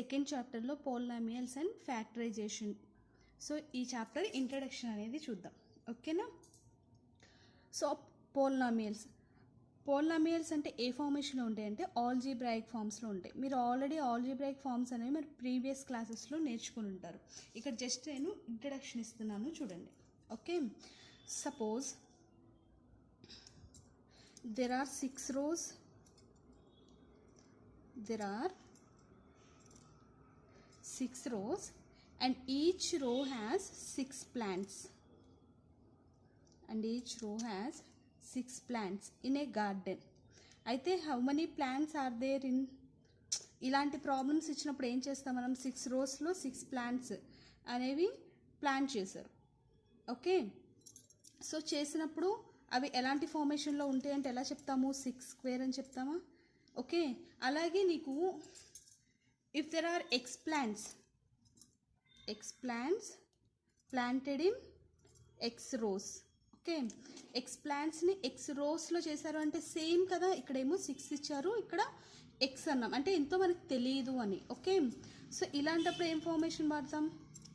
Second చాప్టర్లో polynomials and factorisation. So ఈ chapter introduction అనేది చూద్దాం, ఓకేనా. సో పోలినామియల్స్ అంటే ఏ ఫార్మేషన్లో ఉంటాయి అంటే ఆల్జీబ్రాయిక్ ఫామ్స్లో ఉంటాయి. మీరు ఆల్రెడీ ఆల్జీబ్రాయిక్ ఫామ్స్ అనేవి మీరు ప్రీవియస్ క్లాసెస్లో నేర్చుకుని ఉంటారు. ఇక్కడ జస్ట్ నేను ఇంట్రడక్షన్ ఇస్తున్నాను చూడండి, okay. Suppose there are 6 rows, and each row has 6 plants, in a garden. అయితే how many plants are there in, ఇలాంటి ప్రాబ్లమ్స్ ఇచ్చినప్పుడు ఏం చేస్తాం మనం, 6 rows-లో 6 plants అనేవి ప్లాన్ చేశారు, ఓకే. సో చేసినప్పుడు అవి ఎలాంటి ఫార్మేషన్లో ఉంటాయి అంటే ఎలా చెప్తాము, 6 స్క్వేర్ అని చెప్తామా, ఓకే. అలాగే నీకు if there are X plants planted in X rows, okay. X ప్లాంట్స్ని ఎక్స్ రోస్లో చేశారు అంటే సేమ్ కదా, ఇక్కడేమో 6 ఇచ్చారు, ఇక్కడ ఎక్స్ అన్నాం అంటే ఎంతో మనకు తెలియదు అని, ఓకే. సో ఇలాంటప్పుడు ఏం ఫార్మేషన్ వాడతాం,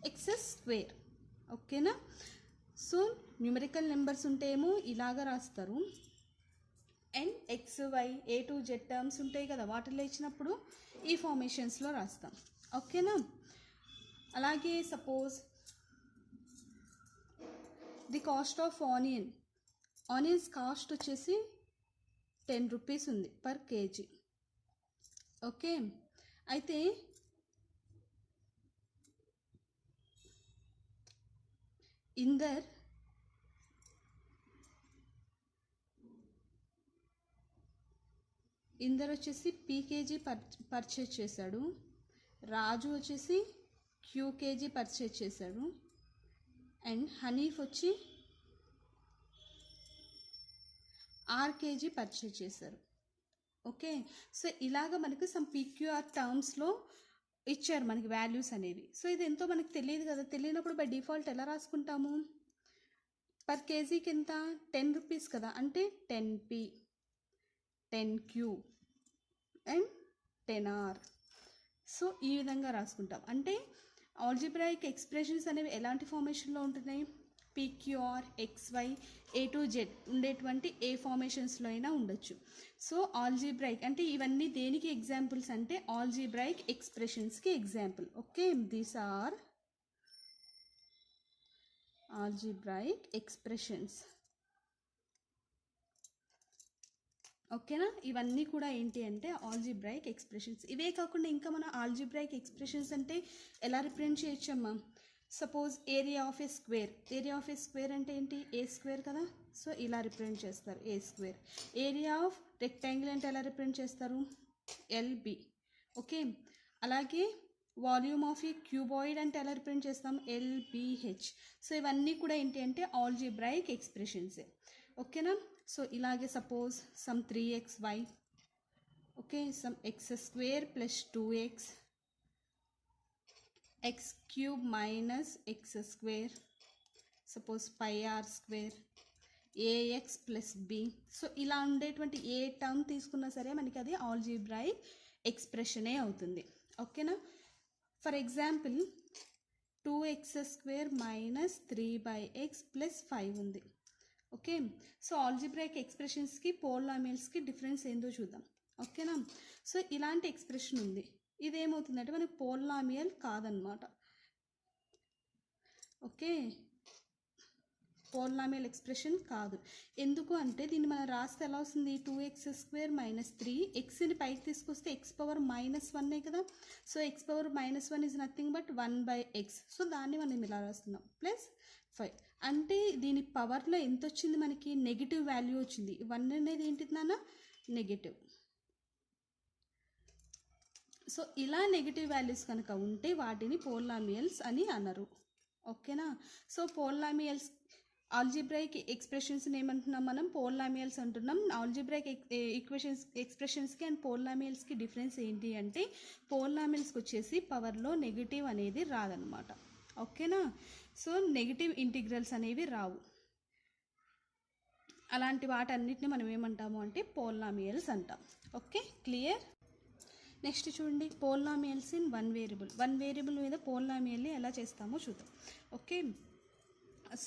ఎక్స్ స్క్వేర్, ఓకేనా. సో న్యూమరికల్ నెంబర్స్ ఉంటేమో ఇలాగా రాస్తారు, and X Y A to Z terms ఉంటాయి కదా, వాటిలో ఇచ్చినప్పుడు ఈ ఫార్మేషన్స్లో రాస్తాం, ఓకేనా. అలాగే suppose the cost of onions cost వచ్చేసి 10 రూపీస్ ఉంది పర్ కేజీ, ఓకే. అయితే ఇందర్ వచ్చేసి పీకేజీ పర్చేజ్ చేశాడు, రాజు వచ్చేసి క్యూకేజీ పర్చేజ్ చేశాడు, అండ్ హనీఫ్ వచ్చి ఆర్కేజీ పర్చేజ్ చేశారు, ఓకే. సో ఇలాగ మనకు సమ్ పీక్యూఆర్ టర్మ్స్లో ఇచ్చారు మనకి వాల్యూస్ అనేవి. సో ఇది ఎంతో మనకు తెలియదు కదా, తెలియనప్పుడు బై డిఫాల్ట్ ఎలా రాసుకుంటాము, పర్ కేజీకి ఎంత 10 రూపీస్ కదా, అంటే 10p, 10q and 10r. So ఈ విధంగా రాసుకుంటాం. అంటే ఆల్జీబ్రాయిక్ ఎక్స్ప్రెషన్స్ అనేవి ఎలాంటి ఫార్మేషన్లో ఉంటున్నాయి, PQR X Y A to Z ఉండేటువంటి ఏ ఫార్మేషన్స్లో అయినా ఉండొచ్చు. సో ఆల్జీబ్రాయిక్ అంటే ఇవన్నీ దేనికి ఎగ్జాంపుల్స్ అంటే ఆల్జీబ్రాయిక్ ఎక్స్ప్రెషన్స్కి example, okay. These are algebraic expressions, ఓకేనా. ఇవన్నీ కూడా ఏంటి అంటే ఆల్జీబ్రాయిక్ ఎక్స్ప్రెషన్స్. ఇవే కాకుండా ఇంకా మన ఆల్జీబ్రాయిక్ ఎక్స్ప్రెషన్స్ అంటే ఎలా రిప్రజెంట్ చేయొచ్చమ్మా, suppose area of a square అంటే ఏంటి, ఏ స్క్వేర్ కదా, సో ఇలా రిప్రజెంట్ చేస్తారు a square. Area of rectangle అంటే ఎలా రిప్రజెంట్ చేస్తారు, ఎల్బి, ఓకే. అలాగే వాల్యూమ్ ఆఫ్ ఏ క్యూబాయిడ్ అంటే ఎలా రిప్రజెంట్ చేస్తాం, ఎల్బిహెచ్. సో ఇవన్నీ కూడా ఏంటి అంటే ఆల్జీబ్రాయిక్ ఎక్స్ప్రెషన్సే, ఓకేనా. సో ఇలాగే suppose some 3xy, okay, some x square plus 2x, x cube minus x square, suppose 5r square, ax plus b. So ఇలా ఉండేటువంటి ఏ టర్మ్ తీసుకున్నా సరే మనకి అది ఆల్జీబ్రాయిక్ ఎక్స్ప్రెషనే అవుతుంది, ఓకేనా. For example 2x square minus 3/x plus 5 ఉంది, ఓకే. సో ఆల్జీబ్రాయిక్ ఎక్స్ప్రెషన్స్కి పోలినామియల్స్కి డిఫరెన్స్ ఏందో చూద్దాం, ఓకేనా. సో ఇలాంటి ఎక్స్ప్రెషన్ ఉంది, ఇదేమవుతుందంటే మనకి పోలినామియల్ కాదనమాట, ఓకే. పోలినామియల్ ఎక్స్ప్రెషన్ కాదు. ఎందుకు అంటే దీన్ని మనం రాస్తే ఎలా వస్తుంది, 2x స్క్వేర్ మైనస్ 3, ఎక్స్ని పైకి తీసుకొస్తే x పవర్ -1 కదా. So x power -1 is nothing but 1/x. So దాన్ని మనం ఇలా రాస్తున్నాం ప్లస్ 5. అంటే దీని పవర్లో ఎంత వచ్చింది మనకి, నెగిటివ్ వాల్యూ వచ్చింది. 1 అనేది ఏంటిది నాన్న, నెగిటివ్. సో ఇలా నెగిటివ్ వాల్యూస్ కనుక ఉంటే వాటిని పోలినామియల్స్ అని అనరు, ఓకేనా. సో పోలినామియల్స్ ఆల్జీబ్రాయిక్ ఎక్స్ప్రెషన్స్ని ఏమంటున్నాం మనం, పోలినామియల్స్ అంటున్నాం. ఆల్జీబ్రాయిక్ ఎక్స్ప్రెషన్స్కి అండ్ పోలినామియల్స్కి డిఫరెన్స్ ఏంటి అంటే పోలినామియల్స్కి వచ్చేసి పవర్లో నెగిటివ్ అనేది రాదనమాట, ఓకేనా. సో నెగిటివ్ ఇంటిగ్రల్స్ అనేవి రావు. అలాంటి వాటన్నిటిని మనం ఏమంటాము అంటే పోలినామియల్స్ అంటాం, ఓకే. క్లియర్. నెక్స్ట్ చూడండి పోలినామియల్స్ ఇన్ వన్ వేరియబుల్ మీద పోలినామియల్ని ఎలా చేస్తామో చూద్దాం. ఓకే,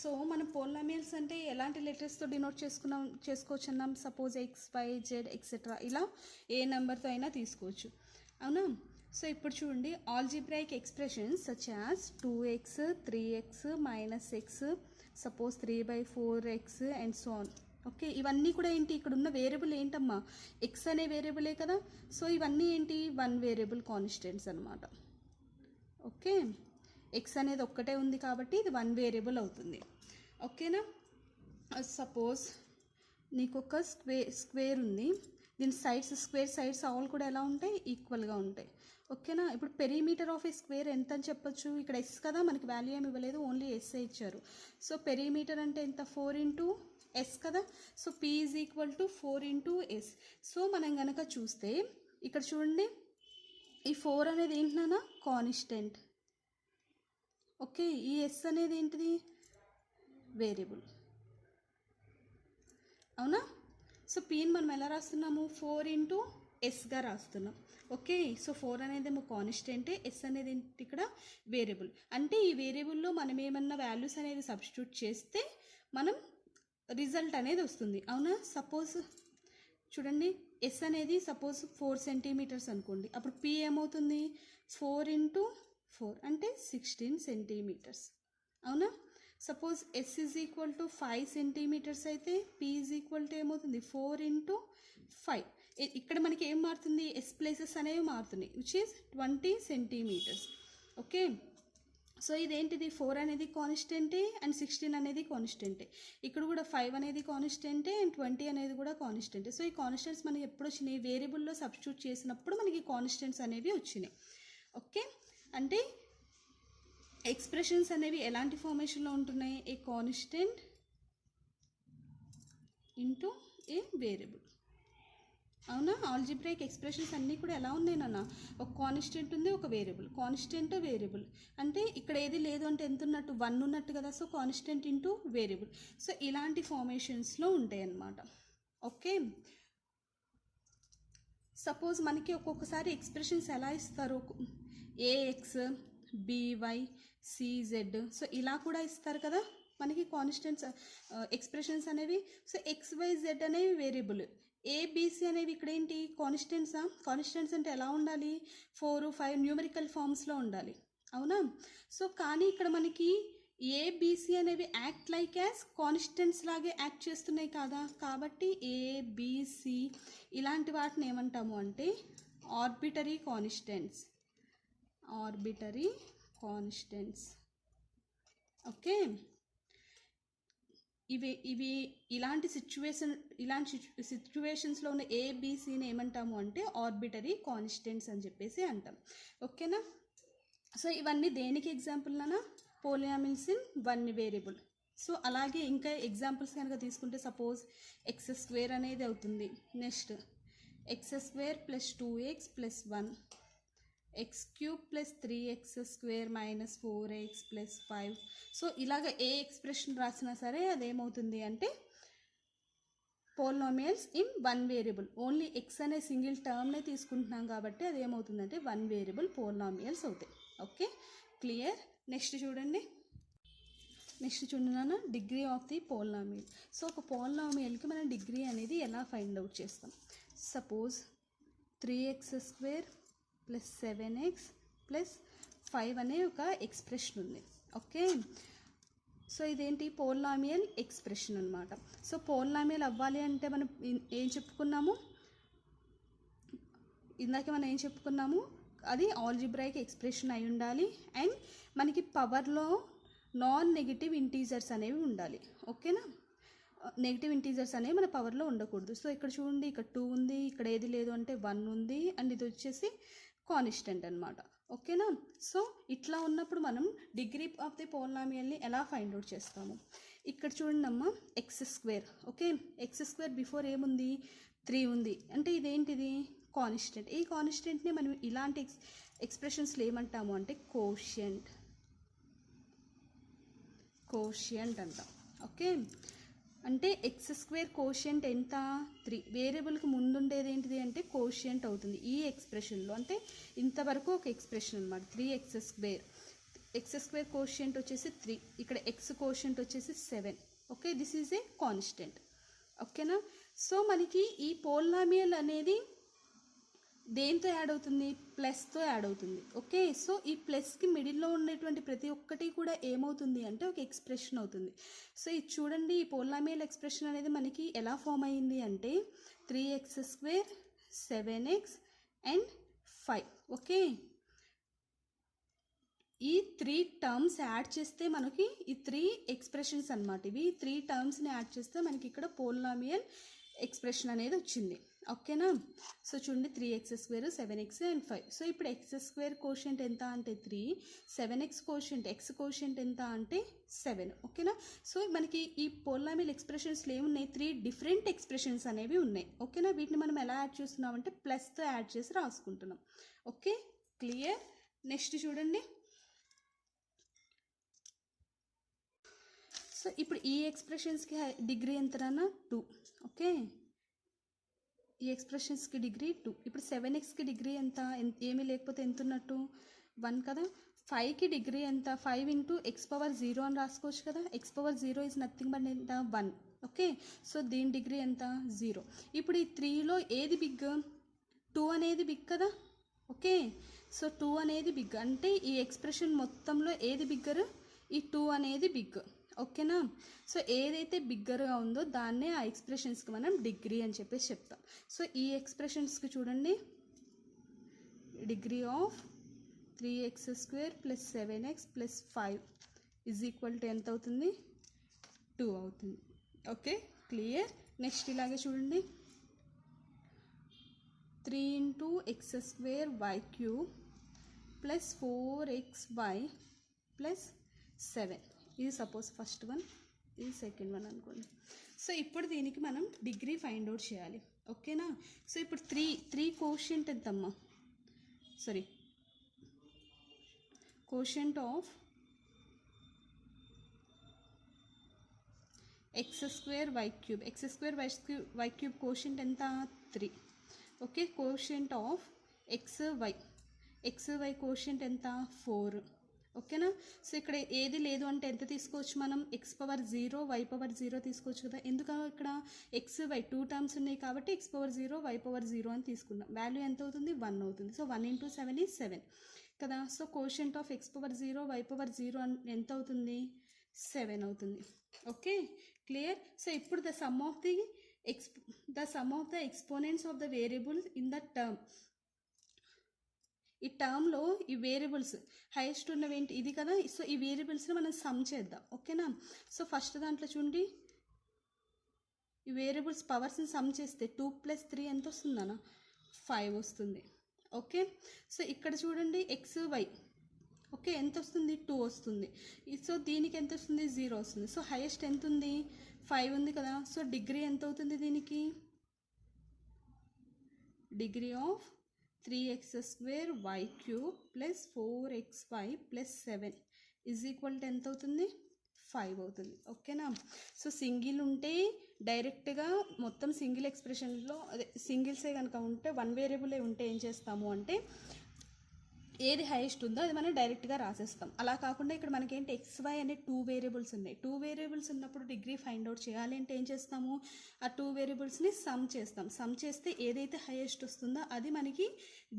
సో మనం పోలినామియల్స్ అంటే ఎలాంటి లెటర్స్తో డినోట్ చేసుకోవచ్చు అన్నాం. Suppose X, Y, Z etcetera ఇలా ఏ నెంబర్తో అయినా తీసుకోవచ్చు, అవునా. సో ఇప్పుడు చూడండి algebraic expressions such as 2x, 3x -x, సపోజ్ 3/4x and so on. Okay, ఇవన్నీ కూడా ఏంటి, ఇక్కడ ఉన్న వేరియబుల్ ఏంటమ్మా, ఎక్స్ అనే వేరియబులే కదా. సో ఇవన్నీ ఏంటి, వన్ వేరియబుల్ కాన్స్టెంట్స్ అనమాట. ఓకే, ఎక్స్ అనేది ఒక్కటే ఉంది కాబట్టి ఇది వన్ వేరియబుల్ అవుతుంది. ఓకేనా. సపోజ్ నీకు ఒక స్క్వేర్ ఉంది, దీని స్క్వేర్ సైడ్స్ ఆల్ కూడా ఎలా ఉంటాయి, ఈక్వల్గా ఉంటాయి. ఓకేనా. ఇప్పుడు పెరిమీటర్ ఆఫ్ ఏ స్క్వేర్ ఎంత అని చెప్పొచ్చు, ఇక్కడ ఎస్ కదా, మనకి వాల్యూ ఏమి ఇవ్వలేదు, ఓన్లీ ఎస్ఏ ఇచ్చారు. సో పెరిమీటర్ అంటే ఎంత, 4 × S కదా. So P = 4 × S. సో మనం కనుక చూస్తే ఇక్కడ చూడండి ఈ 4 అనేది ఏంటన్నా, కాన్స్టెంట్. ఓకే, ఈ S అనేది ఏంటిది, వేరియబుల్, అవునా. సో Pని మనం ఎలా రాస్తున్నాము, 4 × Sగా రాస్తున్నాం. ఓకే, సో 4 అనేది ఏమో కాన్స్టెంట్, S అనేది ఇక్కడ వేరియబుల్. అంటే ఈ వేరియబుల్లో మనం ఏమన్నా వాల్యూస్ అనేది సబ్స్టిట్యూట్ చేస్తే మనం రిజల్ట్ అనేది వస్తుంది, అవునా. సపోజ్ చూడండి ఎస్ అనేది సపోజ్ 4 సెంటీమీటర్స్ అనుకోండి, అప్పుడు పి ఏమవుతుంది, 4 × 4 అంటే 16 సెంటీమీటర్స్, అవునా. సపోజ్ ఎస్ = 5 సెంటీమీటర్స్ అయితే పి ఏమవుతుంది, 4 × 5. ఇక్కడ మనకి ఏం మారుతుంది, ఎస్ ప్లేసెస్ అనేవి మారుతున్నాయి, which is 20 centimetres. Okay, so ఇదేంటిది, 4 అనేది కాన్స్టెంటే అండ్ 16 అనేది కాన్స్టెంటే. ఇక్కడ కూడా 5 అనేది కాన్స్టెంటే అండ్ 20 అనేది కూడా కాన్స్టెంటే. సో ఈ కాన్స్టెంట్స్ మనకి ఎప్పుడు వచ్చినాయి, వేరియబుల్లో సబ్స్టిట్యూట్ చేసినప్పుడు మనకి కాన్స్టెంట్స్ అనేవి వచ్చినాయి. ఓకే, అంటే ఎక్స్ప్రెషన్స్ అనేవి ఎలాంటి ఫార్మేషన్లో ఉంటున్నాయి, a constant into A variable, అవునా. ఆల్జీబ్రాయిక్ ఎక్స్ప్రెషన్స్ అన్నీ కూడా ఎలా ఉన్నాయి నాన్న, ఒక కాన్స్టెంట్ ఉంది, ఒక వేరియబుల్, కాన్స్టెంట్ వేరియబుల్. అంటే ఇక్కడ ఏది లేదు అంటే ఎంత ఉన్నట్టు, 1 ఉన్నట్టు కదా. So constant into variable. So ఇలాంటి ఫార్మేషన్స్లో ఉంటాయి అన్నమాట. ఓకే, సపోజ్ మనకి ఒక్కొక్కసారి ఎక్స్ప్రెషన్స్ ఎలా ఇస్తారు, ఏఎక్స్, బీవై, సిజెడ్, సో ఇలా కూడా ఇస్తారు కదా మనకి కాన్స్టెంట్స్ ఎక్స్ప్రెషన్స్ అనేవి. సో XYZ అనేవి వేరియబుల్, ఏబిసి అనేవి ఇక్కడ ఏంటి, కాన్స్టెంట్సా. కాన్స్టెంట్స్ అంటే ఎలా ఉండాలి, 4, 5 న్యూమరికల్ ఫామ్స్లో ఉండాలి, అవునా. సో కానీ ఇక్కడ మనకి ఏబిసి అనేవి యాక్ట్ లైక్ యాజ్ కాన్స్టెంట్స్ లాగే యాక్ట్ చేస్తున్నాయి కదా. కాబట్టి ఏబిసి ఇలాంటి వాటిని ఏమంటాము అంటే ఆర్బిటరీ కాన్స్టెంట్స్. ఓకే, ఇవి ఇలాంటి సిచ్యువేషన్స్లో ఉన్న ఏబిసిని ఏమంటాము అంటే ఆర్బిటరీ కాన్స్టెంట్స్ అని చెప్పేసి అంటాం. ఓకేనా. సో ఇవన్నీ దేనికి ఎగ్జాంపుల్నా, polynomials in one variable. So అలాగే ఇంకా ఎగ్జాంపుల్స్ కనుక తీసుకుంటే సపోజ్ x² అనేది అవుతుంది. Next x² + 2x + 1, x³ + 3x² - 4x + 5. So ఇలాగ ఏ ఎక్స్ప్రెషన్ రాసినా సరే అదేమవుతుంది అంటే polynomials in one variable. Only X అనే సింగిల్ టర్మ్నే తీసుకుంటున్నాం కాబట్టి అదేమవుతుందంటే వన్ వేరియబుల్ పోలినామియల్స్ అవుతాయి. Okay, clear. నెక్స్ట్ చూడండి నాన్న, degree of the polynomial. So ఒక పోలినామియల్కి మనం డిగ్రీ అనేది ఎలా ఫైండ్ అవుట్ చేస్తాం. సపోజ్ 3x² + 7x + 5 అనే ఒక ఎక్స్ప్రెషన్ ఉంది. ఓకే, సో ఇదేంటి, పోలినామియల్ ఎక్స్ప్రెషన్ అనమాట. సో పోలినామియల్ అవ్వాలి అంటే మనం ఏం చెప్పుకున్నాము, ఇందాక మనం ఏం చెప్పుకున్నాము, అది ఆల్జీబ్రాయిక్ ఎక్స్ప్రెషన్ అయి ఉండాలి అండ్ మనకి పవర్లో నాన్ నెగిటివ్ ఇంటీజర్స్ అనేవి ఉండాలి. ఓకేనా, నెగిటివ్ ఇంటీజర్స్ అనేవి మన పవర్లో ఉండకూడదు. సో ఇక్కడ చూడండి, ఇక్కడ 2 ఉంది, ఇక్కడ ఏది లేదు అంటే 1 ఉంది అండ్ ఇది వచ్చేసి కాన్స్టెంట్ అనమాట. ఓకేనా. సో ఇట్లా ఉన్నప్పుడు మనం డిగ్రీ ఆఫ్ ది పోలినామియల్ని ఎలా ఫైండ్ అవుట్ చేస్తాము. ఇక్కడ చూడండి అమ్మ, x². ఓకే, x² బిఫోర్ ఏముంది, 3 ఉంది, అంటే ఇదేంటిది కాన్స్టెంట్. ఈ కాన్స్టెంట్ని మనం ఇలాంటి ఎక్స్ప్రెషన్స్లో ఏమంటాము అంటే కోషియంట్ అంటాం. ఓకే, అంటే ఎక్స్ స్క్వేర్ కోషియంట్ ఎంత 3. వేరియబుల్కి ముందుండేది ఏంటిది అంటే కోషియంట్ అవుతుంది ఈ ఎక్స్ప్రెషన్లో. అంటే ఇంతవరకు ఒక ఎక్స్ప్రెషన్ అనమాట 3x square. X square quotient వచ్చేసి 3, ఇక్కడ ఎక్స్ కోషియంట్ వచ్చేసి 7. Okay, this is a constant. ఓకేనా. సో మనకి ఈ పోలినామియల్ అనేది దేంతో యాడ్ అవుతుంది? ప్లస్తో యాడ్ అవుతుంది. ఓకే, సో ఈ ప్లస్కి మిడిల్లో ఉన్నటువంటి ప్రతి ఒక్కటి కూడా ఏమవుతుంది అంటే ఒక ఎక్స్ప్రెషన్ అవుతుంది. సో ఇది చూడండి, ఈ పోలినామియల్ ఎక్స్ప్రెషన్ అనేది మనకి ఎలా ఫామ్ అయ్యింది అంటే 3x square 7x and 5. Okay, ఈ 3 టర్మ్స్ యాడ్ చేస్తే మనకి ఈ 3 ఎక్స్ప్రెషన్స్ అనమాట. ఇవి 3 టర్మ్స్ని యాడ్ చేస్తే మనకి ఇక్కడ పోలినామియల్ ఎక్స్ప్రెషన్ అనేది వచ్చింది. ఓకేనా. సో చూడండి 3x square 7x and 5. So ఇప్పుడు ఎక్స్ స్క్వేర్ కోషియంట్ ఎంత అంటే 3, 7x కోషియంట్ ఎక్స్ కోషియంట్ ఎంత అంటే 7. ఓకేనా. సో మనకి ఈ పోలినామియల్ ఎక్స్ప్రెషన్స్లో ఏమున్నాయి? 3 డిఫరెంట్ ఎక్స్ప్రెషన్స్ అనేవి ఉన్నాయి. ఓకేనా. వీటిని మనం ఎలా యాడ్ చేస్తున్నాం అంటే ప్లస్తో యాడ్ చేసి రాసుకుంటున్నాం. Okay, clear. నెక్స్ట్ చూడండి. సో ఇప్పుడు ఈ ఎక్స్ప్రెషన్స్కి డిగ్రీ ఎంతనా 2. ఓకే, ఈ ఎక్స్ప్రెషన్స్కి డిగ్రీ 2. ఇప్పుడు 7xకి డిగ్రీ ఎంత? ఏమీ లేకపోతే ఎంత ఉన్నట్టు? 1 కదా. 5కి డిగ్రీ ఎంత? 5 ఇంటూ ఎక్స్ పవర్ 0 అని రాసుకోవచ్చు కదా. X power 0 is nothing but ఎంత? 1. ఓకే, సో దీని డిగ్రీ ఎంత? 0. ఇప్పుడు ఈ 3లో ఏది బిగ్? 2 అనేది బిగ్ కదా. ఓకే, సో 2 అనేది బిగ్. అంటే ఈ ఎక్స్ప్రెషన్ మొత్తంలో ఏది బిగ్గర్? ఈ 2 అనేది బిగ్. ఓకేనా. సో ఏదైతే బిగ్గర్గా ఉందో దాన్నే ఆ ఎక్స్ప్రెషన్స్కి మనం డిగ్రీ అని చెప్పేసి చెప్తాం. సో ఈ ఎక్స్ప్రెషన్స్కి చూడండి, degree of 3x square plus 7x plus 5 is equal to ఎంత అవుతుంది? 2 అవుతుంది. Okay, clear. నెక్స్ట్ ఇలాగే చూడండి, 3 into X square why cube plus 4xy plus 7. ఇది సపోజ్ ఫస్ట్ వన్, ఇది సెకండ్ వన్ అనుకోండి. సో ఇప్పుడు దీనికి మనం డిగ్రీ ఫైండ్ అవుట్ చేయాలి. ఓకేనా. సో ఇప్పుడు 3 కోషియంట్ ఎంతమ్మా? Sorry, quotient of x square why cube. X square why cube quotient ఎంత? 3. Okay, quotient of x y quotient ఎంత? 4. ఓకేనా. సో ఇక్కడ ఏది లేదు అంటే ఎంత తీసుకోవచ్చు మనం? ఎక్స్ పవర్ 0 వై పవర్ 0 తీసుకోవచ్చు కదా. ఎందుకంటే ఇక్కడ ఎక్స్ వై 2 టర్మ్స్ ఉన్నాయి కాబట్టి ఎక్స్ పవర్ 0 వై పవర్ 0 అని తీసుకున్నాం. వాల్యూ ఎంత అవుతుంది? 1 అవుతుంది. సో 1 ఇంటూ 7 ఈజ్ 7 కదా. So quotient of x power 0 y power 0 ఎంత అవుతుంది? 7 అవుతుంది. Okay, clear. సో ఇప్పుడు the sum of the exponents of the variables in the term. ఈ టర్మ్లో ఈ వేరియబుల్స్ హైయెస్ట్ ఉన్నవి ఏంటి? ఇది కదా. సో ఈ వేరియబుల్స్ని మనం సమ్ చేద్దాం. ఓకేనా. సో ఫస్ట్ దాంట్లో చూడండి, ఈ వేరియబుల్స్ పవర్స్ని సమ్ చేస్తే 2 + 3 ఎంత వస్తుందన్న? 5 వస్తుంది. ఓకే, సో ఇక్కడ చూడండి ఎక్స్ వై. ఓకే, ఎంత వస్తుంది? 2 వస్తుంది. సో దీనికి ఎంత వస్తుంది? 0 వస్తుంది. సో హైయెస్ట్ ఎంత ఉంది? 5 ఉంది కదా. సో డిగ్రీ ఎంత అవుతుంది దీనికి? Degree of 3x square why cube plus 4xy plus 7 is equal to ఎంత అవుతుంది? 5 అవుతుంది. ఓకేనా. సో సింగిల్ ఉంటే డైరెక్ట్గా మొత్తం సింగిల్ ఎక్స్ప్రెషన్లో అదే సింగిల్సే కనుక ఉంటే 1 వేరియబులే ఉంటే ఏం చేస్తాము అంటే ఏది హైయెస్ట్ ఉందో అది మనం డైరెక్ట్గా రాసేస్తాం. అలా కాకుండా ఇక్కడ మనకేంటి XY అనే 2 వేరియబుల్స్ ఉన్నాయి. 2 వేరియబుల్స్ ఉన్నప్పుడు డిగ్రీ ఫైండ్ అవుట్ చేయాలి అంటే ఏం చేస్తాము? ఆ 2 వేరియబుల్స్ని సమ్ చేస్తాం. సమ్ చేస్తే ఏదైతే హైయెస్ట్ వస్తుందో అది మనకి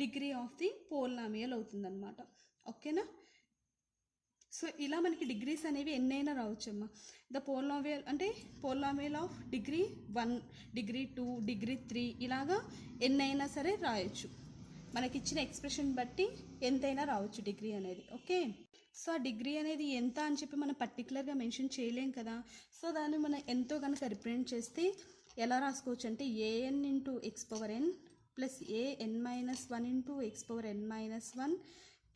డిగ్రీ ఆఫ్ ది పోలినామియల్ అవుతుందన్నమాట. ఓకేనా. సో ఇలా మనకి డిగ్రీస్ అనేవి ఎన్నైనా రావచ్చమ్మా. ద పోలినామియల్ అంటే polynomial of degree 1, degree 2, degree 3 ఇలాగా ఎన్నైనా సరే రాయొచ్చు. మనకి ఇచ్చిన ఎక్స్ప్రెషన్ బట్టి ఎంతైనా రావచ్చు డిగ్రీ అనేది. ఓకే, సో ఆ డిగ్రీ అనేది ఎంత అని చెప్పి మనం పర్టికులర్గా మెన్షన్ చేయలేం కదా. సో దాన్ని మనం ఎంతో కనుక రిప్రజెంట్ చేస్తే ఎలా రాసుకోవచ్చు అంటే an into X power n plus an-1 into X power n-1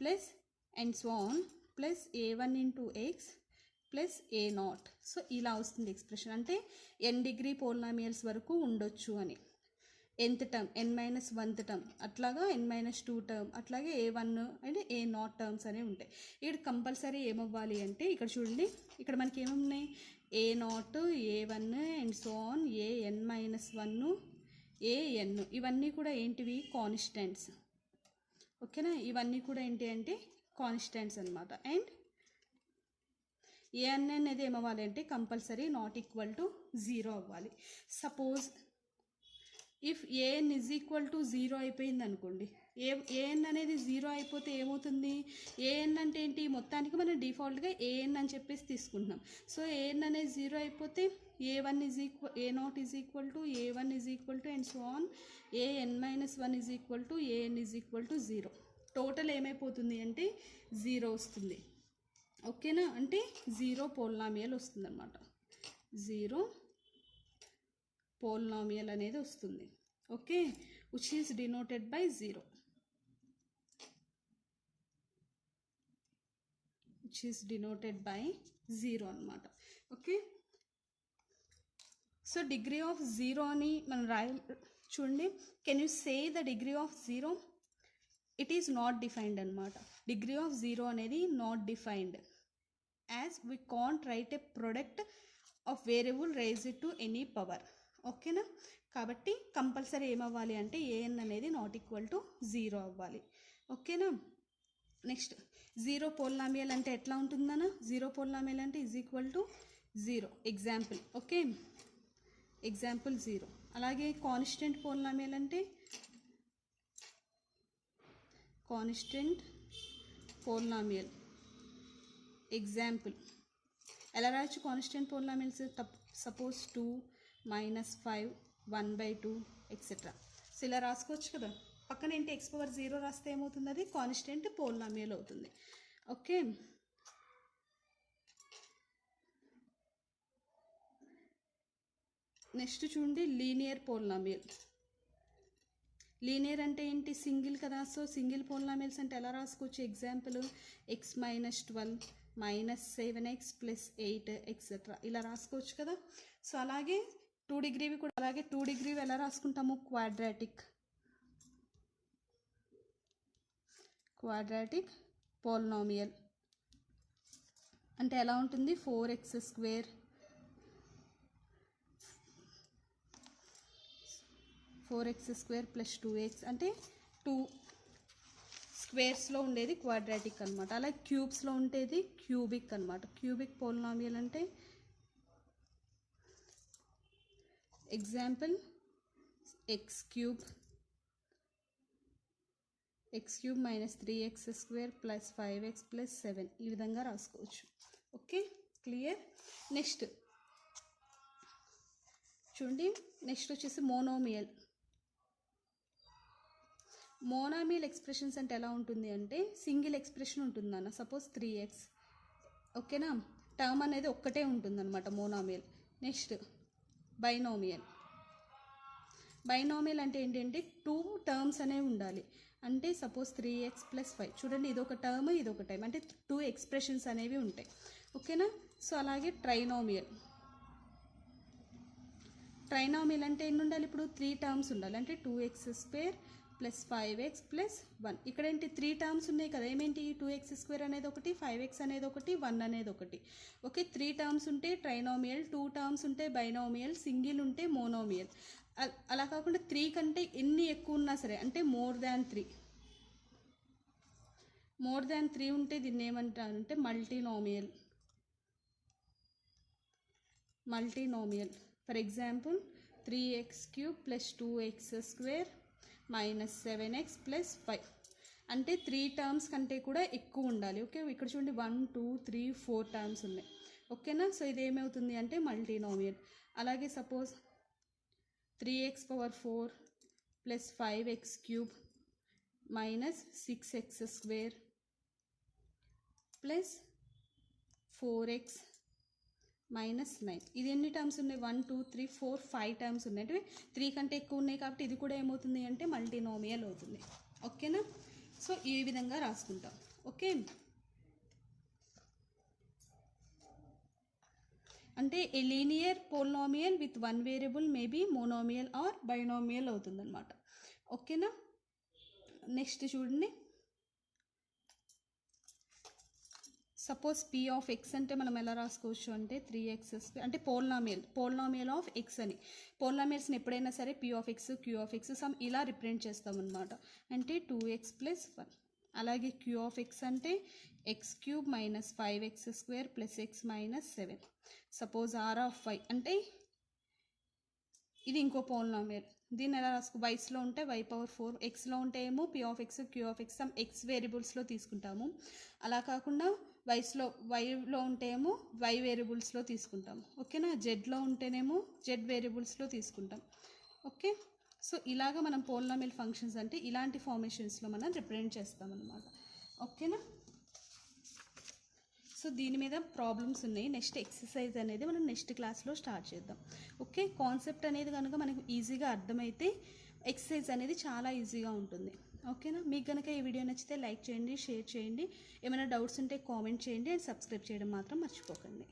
plus and so on plus a1 into X plus a0. So ఇలా వస్తుంది ఎక్స్ప్రెషన్. అంటే n డిగ్రీ పోలినామియల్స్ వరకు ఉండొచ్చు అని. nth టర్మ్ n-1th టర్మ్ అట్లాగా n-2 టర్మ్ అట్లాగే a1 and a0 terms అనేవి ఉంటాయి. ఇక్కడ కంపల్సరీ ఏమవ్వాలి అంటే ఇక్కడ చూడండి, ఇక్కడ మనకి ఏమున్నాయి? A naught, A1 and so on, AN-1, AN. ఇవన్నీ కూడా ఏంటివి? కాన్స్టెంట్స్. ఓకేనా? ఇవన్నీ కూడా ఏంటి అంటే కాన్స్టెంట్స్ అనమాట. అండ్ ఏఎన్ అనేది ఏమవ్వాలి అంటే కంపల్సరీ నాట్ ఈక్వల్ టు 0 అవ్వాలి. Suppose if a n is equal to 0 అయిపోయింది అనుకోండి, ఏఎన్ అనేది 0 అయిపోతే ఏమవుతుంది? ఏఎన్ అంటే ఏంటి? మొత్తానికి మనం డిఫాల్ట్గా ఏఎన్ అని చెప్పేసి తీసుకుంటున్నాం. సో ఏఎన్ అనేది 0 అయిపోతే A1 is equal, A0 is equal to, A1 is equal to and so on, AN-1 is equal to, AN is equal to 0. Total ఏమైపోతుంది అంటే 0 వస్తుంది. ఓకేనా? అంటే 0 పోలినామియల్ వస్తుంది అనమాట. 0 పోలినామియల్ అనేది వస్తుంది. Okay, which is denoted by 0, which is denoted by 0 అనమాట. ఓకే, సో డిగ్రీ ఆఫ్ 0 అని మనం చూడండి. Can you say the degree of 0? It is not defined అనమాట. డిగ్రీ ఆఫ్ 0 అనేది not defined, as we can't write a product of variable raise to any power. ఓకేనా? కాబట్టి compulsory ఏమవ్వాలి అంటే AN అనేది నాట్ ఈక్వల్ టు 0 అవ్వాలి. ఓకేనా? Next 0 polynomial అంటే ఎట్లా ఉంటుందన్న? 0 పోలినామియల్ అంటే is equal to 0. Example. Okay, example 0. అలాగే కాన్స్టెంట్ పోలినామియల్ అంటే కాన్స్టెంట్ పోలినామియల్ ఎగ్జాంపుల్. ఎలా రాయొచ్చు constant polynomials? Suppose 2, -5, 1/2 etcetera. So ఇలా రాసుకోవచ్చు కదా. పక్కన ఏంటి? x⁻0 రాస్తే ఏమవుతుంది? అది కాన్స్టెంట్ పోలినామియల్ అవుతుంది. ఓకే, నెక్స్ట్ చూడండి లీనియర్ పోలినామియల్. లీనియర్ అంటే ఏంటి? సింగిల్ కదా. సో సింగిల్ పోలినామియల్స్ అంటే ఎలా రాసుకోవచ్చు? ఎగ్జాంపుల్ x-12 -7x + 8 ఎక్సెట్రా ఇలా రాసుకోవచ్చు కదా. సో అలాగే 2 డిగ్రీవి కూడా అలాగే 2 డిగ్రీవి ఎలా రాసుకుంటాము? క్వాడ్రాటిక్ పోలినామియల్ అంటే ఎలా ఉంటుంది? 4x² + 2x అంటే 2 స్క్వేర్స్లో ఉండేది క్వాడ్రాటిక్ అనమాట. అలాగే క్యూబ్స్లో ఉండేది క్యూబిక్ అనమాట. క్యూబిక్ పోలినామియల్ అంటే ఎగ్జాంపుల్ x³ -3x² + 5x + 7 ఈ విధంగా రాసుకోవచ్చు. Okay, clear. నెక్స్ట్ చూడండి, నెక్స్ట్ వచ్చేసి మోనోమియల్. మోనోమియల్ ఎక్స్ప్రెషన్స్ అంటే ఎలా ఉంటుంది అంటే సింగిల్ ఎక్స్ప్రెషన్ ఉంటుంది అన్న. Suppose 3x. ఓకేనా? టర్మ్ అనేది ఒక్కటే ఉంటుందన్నమాట మోనోమియల్. Next binomial. బైనోమియల్ అంటే ఏంటంటే 2 టర్మ్స్ అనేవి ఉండాలి. అంటే సపోజ్ 3x + 5. చూడండి, ఇదొక టర్మ్, ఇదొక టర్మ్, అంటే 2 ఎక్స్ప్రెషన్స్ అనేవి ఉంటాయి. ఓకేనా? సో అలాగే ట్రైనోమియల్. ట్రైనోమియల్ అంటే ఎన్ని ఉండాలి? ఇప్పుడు 3 టర్మ్స్ ఉండాలి. అంటే 2x² + 5x + 1. ఇక్కడ ఏంటి? 3 టర్మ్స్ ఉన్నాయి కదా. ఏమేంటి? 2x² అనేది ఒకటి, 5x అనేది ఒకటి, 1 అనేది ఒకటి. ఓకే, 3 టర్మ్స్ ఉంటే ట్రైనోమియల్, 2 టర్మ్స్ ఉంటే బైనోమియల్, సింగిల్ ఉంటే మోనోమియల్. అలా కాకుండా 3 కంటే ఎన్ని ఎక్కువ ఉన్నా సరే, అంటే మోర్ దాన్ 3 ఉంటే దీన్ని ఏమంటారంటే multinomial. For example 3x³ + 2x² -7x + 5 అంటే 3 టర్మ్స్ కంటే కూడా ఎక్కువ ఉండాలి. ఓకే, ఇక్కడ చూడండి 1, 2, 3, 4 టర్మ్స్ ఉన్నాయి. ఓకేనా? సో ఇది ఏమవుతుంది అంటే మల్టీనోమియల్. అలాగే suppose 3x⁴ + 5x³ -6x² + 4x -9. ఇది ఎన్ని టర్మ్స్ ఉన్నాయి? 1, 2, 3, 4, 5 టర్మ్స్ ఉన్నాయి. అంటే 3 కంటే ఎక్కువ ఉన్నాయి కాబట్టి ఇది కూడా ఏమవుతుంది అంటే మల్టీనోమియల్ అవుతుంది. ఓకేనా? సో ఈ విధంగా రాసుకుంటాం. ఓకే, అంటే a linear polynomial with 1 variable maybe monomial or binomial అవుతుందన్నమాట. ఓకేనా? నెక్స్ట్ చూడండి, సపోజ్ పీ ఆఫ్ ఎక్స్ అంటే మనం ఎలా రాసుకోవచ్చు అంటే 3x అంటే పోల్నామియల్ ఆఫ్ ఎక్స్ అని. పోల్నామియల్స్ని ఎప్పుడైనా సరే p of x, q of x some ఇలా రిప్రజెంట్ చేస్తామన్నమాట. అంటే 2x + 1. అలాగే క్యూ ఆఫ్ ఎక్స్ అంటే x³ - 5x² + x - 7. Suppose r of y అంటే ఇది ఇంకో పోల్నామియల్. దీన్ని ఎలా రాసుకో, వైస్లో ఉంటే y⁴, ఎక్స్లో ఉంటే ఏమో p of x, q of x some x వేరియబుల్స్లో తీసుకుంటాము. అలా కాకుండా వైలో ఉంటే ఏమో వై వేరియబుల్స్లో తీసుకుంటాము. ఓకేనా. జెడ్లో ఉంటేనేమో జెడ్ వేరియబుల్స్లో తీసుకుంటాం. ఓకే. సో ఇలాగ మనం పోలినామియల్ ఫంక్షన్స్ అంటే ఇలాంటి ఫార్మేషన్స్లో మనం రిప్రజెంట్ చేస్తామన్నమాట. ఓకేనా. సో దీని మీద ప్రాబ్లమ్స్ ఉన్నాయి. నెక్స్ట్ ఎక్సర్సైజ్ అనేది మనం నెక్స్ట్ క్లాస్లో స్టార్ట్ చేద్దాం. ఓకే. కాన్సెప్ట్ అనేది కనుక మనకు ఈజీగా అర్థమైతే ఎక్సర్సైజ్ అనేది చాలా ఈజీగా ఉంటుంది. ఓకేనా. మీకు కనుక ఈ వీడియో నచ్చితే లైక్ చేయండి, షేర్ చేయండి. ఏమైనా డౌట్స్ ఉంటే కామెంట్ చేయండి అండ్ సబ్స్క్రైబ్ చేయడం మాత్రం మర్చిపోకండి.